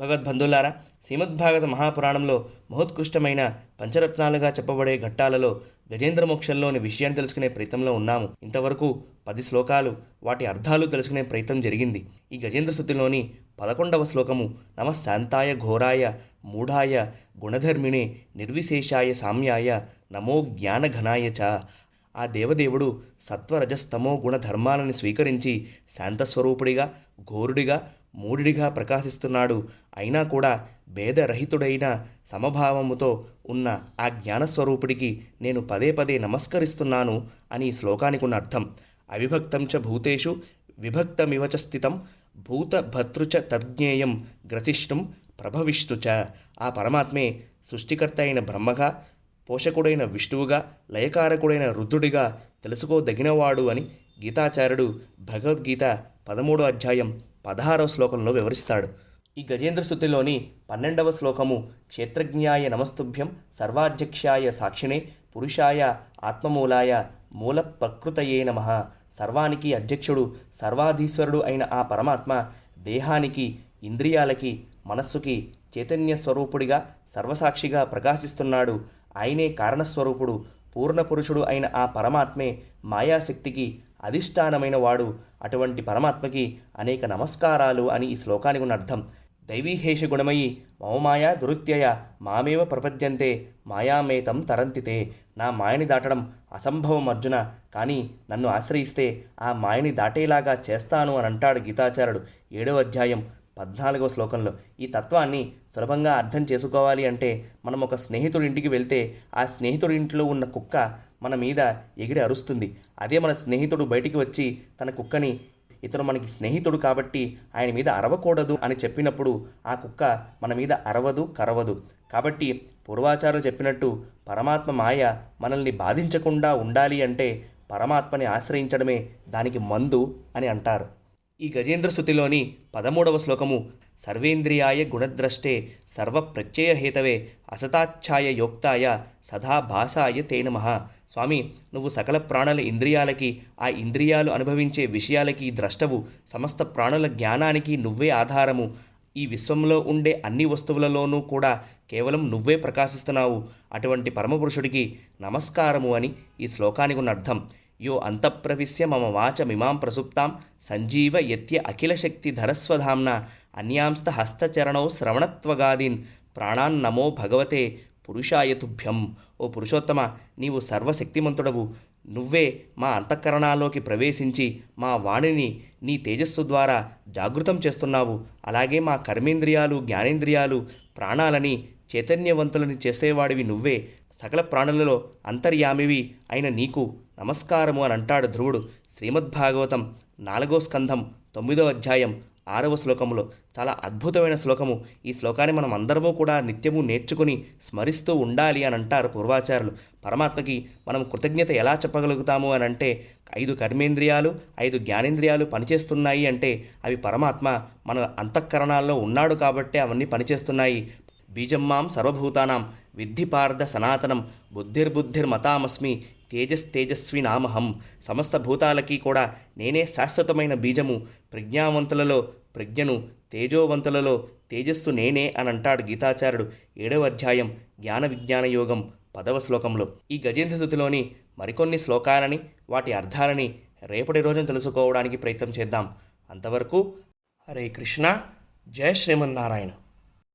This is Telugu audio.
భగవద్బంధువులారా, శ్రీమద్భాగవత మహాపురాణంలో మహోత్కృష్టమైన పంచరత్నాలుగా చెప్పబడే ఘట్టాలలో గజేంద్ర మోక్షంలోని విషయాన్ని తెలుసుకునే ప్రయత్నంలో ఉన్నాము. ఇంతవరకు 10 శ్లోకాలు, వాటి అర్థాలు తెలుసుకునే ప్రయత్నం జరిగింది. ఈ గజేంద్ర స్తుతిలోని 11వ శ్లోకము నమ శాంతాయ ఘోరాయ మూఢాయ గుణధర్మిణే నిర్విశేషాయ సామ్యాయ నమో జ్ఞానఘనాయ చ. ఆ దేవదేవుడు సత్వరజస్తమో గుణధర్మాలను స్వీకరించి శాంతస్వరూపుడిగా, ఘోరుడిగా, మూఢుడిగా ప్రకాశిస్తున్నాడు. అయినా కూడా భేదరహితుడైన సమభావముతో ఉన్న ఆ జ్ఞానస్వరూపుడికి నేను పదే పదే నమస్కరిస్తున్నాను అని ఈ శ్లోకానికి ఉన్న అర్థం. అవిభక్తం చ భూతేషు విభక్తమివ చ స్థితం భూతభర్తృచ తజ్ఞేయం గ్రసిష్ణుం ప్రభవిష్ణు చ. ఆ పరమాత్మే సృష్టికర్త అయిన బ్రహ్మగా, పోషకుడైన విష్ణువుగా, లయకారకుడైన రుద్రుడిగా తెలుసుకోదగినవాడు అని గీతాచార్యుడు భగవద్గీత 13వ అధ్యాయం 16వ శ్లోకంలో వివరిస్తాడు. ఈ గజేంద్ర స్తుతిలోని 12వ శ్లోకము క్షేత్రజ్ఞాయ నమస్తుభ్యం సర్వాధ్యక్షాయ సాక్షిణే పురుషాయ ఆత్మమూలాయ మూల ప్రకృతయే నమః. సర్వానికి అధ్యక్షుడు, సర్వాధీశ్వరుడు అయిన ఆ పరమాత్మ దేహానికి, ఇంద్రియాలకి, మనస్సుకి చైతన్య స్వరూపుడిగా, సర్వసాక్షిగా ప్రకాశిస్తున్నాడు. ఆయనే కారణస్వరూపుడు, పూర్ణపురుషుడు అయిన ఆ పరమాత్మే మాయాశక్తికి అధిష్టానమైన వాడు. అటువంటి పరమాత్మకి అనేక నమస్కారాలు అని ఈ శ్లోకానికి ఉన్న అర్థం. దైవీహేష గుణమయి మమమాయా దురుత్యయ మామేవ ప్రపద్యంతే మాయామేతం తరంతితే. నా మాయని దాటడం అసంభవం అర్జున, కానీ నన్ను ఆశ్రయిస్తే ఆ మాయని దాటేలాగా చేస్తాను అని అంటాడు గీతాచార్యుడు 7వ అధ్యాయం 14వ శ్లోకంలో. ఈ తత్వాన్ని సులభంగా అర్థం చేసుకోవాలి అంటే మనం ఒక స్నేహితుడి ఇంటికి వెళ్తే ఆ స్నేహితుడి ఇంట్లో ఉన్న కుక్క మన మీద ఎగిరి అరుస్తుంది. అదే మన స్నేహితుడు బయటికి వచ్చి తన కుక్కని ఇతను మనకి స్నేహితుడు కాబట్టి ఆయన మీద అరవకూడదు అని చెప్పినప్పుడు ఆ కుక్క మన మీద అరవదు, కరవదు. కాబట్టి పూర్వాచారులు చెప్పినట్టు పరమాత్మ మాయ మనల్ని బాధించకుండా ఉండాలి అంటే పరమాత్మని ఆశ్రయించడమే దానికి మందు అని అంటారు. ఈ గజేంద్ర స్తుతిలోని 13వ శ్లోకము సర్వేంద్రియాయ గుణద్రష్టే సర్వప్రత్యయహేతవే అసతాచ్ఛాయ యోక్తాయ సదా భాసాయ తే నమః. స్వామి, నువ్వు సకల ప్రాణుల ఇంద్రియాలకి, ఆ ఇంద్రియాలు అనుభవించే విషయాలకి ద్రష్టవు. సమస్త ప్రాణుల జ్ఞానానికి నువ్వే ఆధారము. ఈ విశ్వంలో ఉండే అన్ని వస్తువులలోనూ కూడా కేవలం నువ్వే ప్రకాశిస్తున్నావు. అటువంటి పరమపురుషుడికి నమస్కారము అని ఈ శ్లోకానికి ఉన్న అర్థం. యో అంతఃప్రవిశ్య మమ వాచమిమాం ప్రసుప్తాం సంజీవ యత్య అఖిలశక్తి ధరస్వధామ్న అన్యాంస్త హస్తచరణౌ శ్రవణత్వగాదీన్ ప్రాణాన్నమో భగవతే పురుషాయ తుభ్యం. ఓ పురుషోత్తమ, నీవు సర్వశక్తిమంతుడవు. నువ్వే మా అంతఃకరణాల్లోకి ప్రవేశించి మా వాణిని నీ తేజస్సు ద్వారా జాగృతం చేస్తున్నావు. అలాగే మా కర్మేంద్రియాలు, జ్ఞానేంద్రియాలు, ప్రాణాలని చైతన్యవంతులని చేసేవాడివి నువ్వే. సకల ప్రాణులలో అంతర్యామివి అయిన నీకు నమస్కారము అని అంటాడు ధ్రువుడు శ్రీమద్భాగవతం 4వ స్కంధం 9వ అధ్యాయం 6వ శ్లోకంలో. చాలా అద్భుతమైన శ్లోకము. ఈ శ్లోకాన్ని మనం అందరము కూడా నిత్యము నేర్చుకుని స్మరిస్తూ ఉండాలి అని అంటారు పూర్వాచారులు. పరమాత్మకి మనం కృతజ్ఞత ఎలా చెప్పగలుగుతాము అని అంటే 5 కర్మేంద్రియాలు, 5 జ్ఞానేంద్రియాలు పనిచేస్తున్నాయి అంటే అవి పరమాత్మ మన అంతఃకరణాల్లో ఉన్నాడు కాబట్టే అవన్నీ పనిచేస్తున్నాయి. బీజమ్మాం సర్వభూతానాం విద్ధి పార్థ సనాతనం బుద్ధిర్బుద్ధిర్మతామస్మి తేజస్తేజస్వి నామహం. సమస్త భూతాలకి కూడా నేనే శాశ్వతమైన బీజము. ప్రజ్ఞావంతులలో ప్రజ్ఞను, తేజోవంతులలో తేజస్సు నేనే అని అంటాడు గీతాచార్యుడు 7వ అధ్యాయం జ్ఞాన విజ్ఞాన యోగం 10వ శ్లోకంలో. ఈ గజేంద్ర స్తుతిలోని మరికొన్ని శ్లోకాలని, వాటి అర్థాలని రేపటి రోజున తెలుసుకోవడానికి ప్రయత్నం చేద్దాం. అంతవరకు హరే కృష్ణ, జయ శ్రీమన్నారాయణ.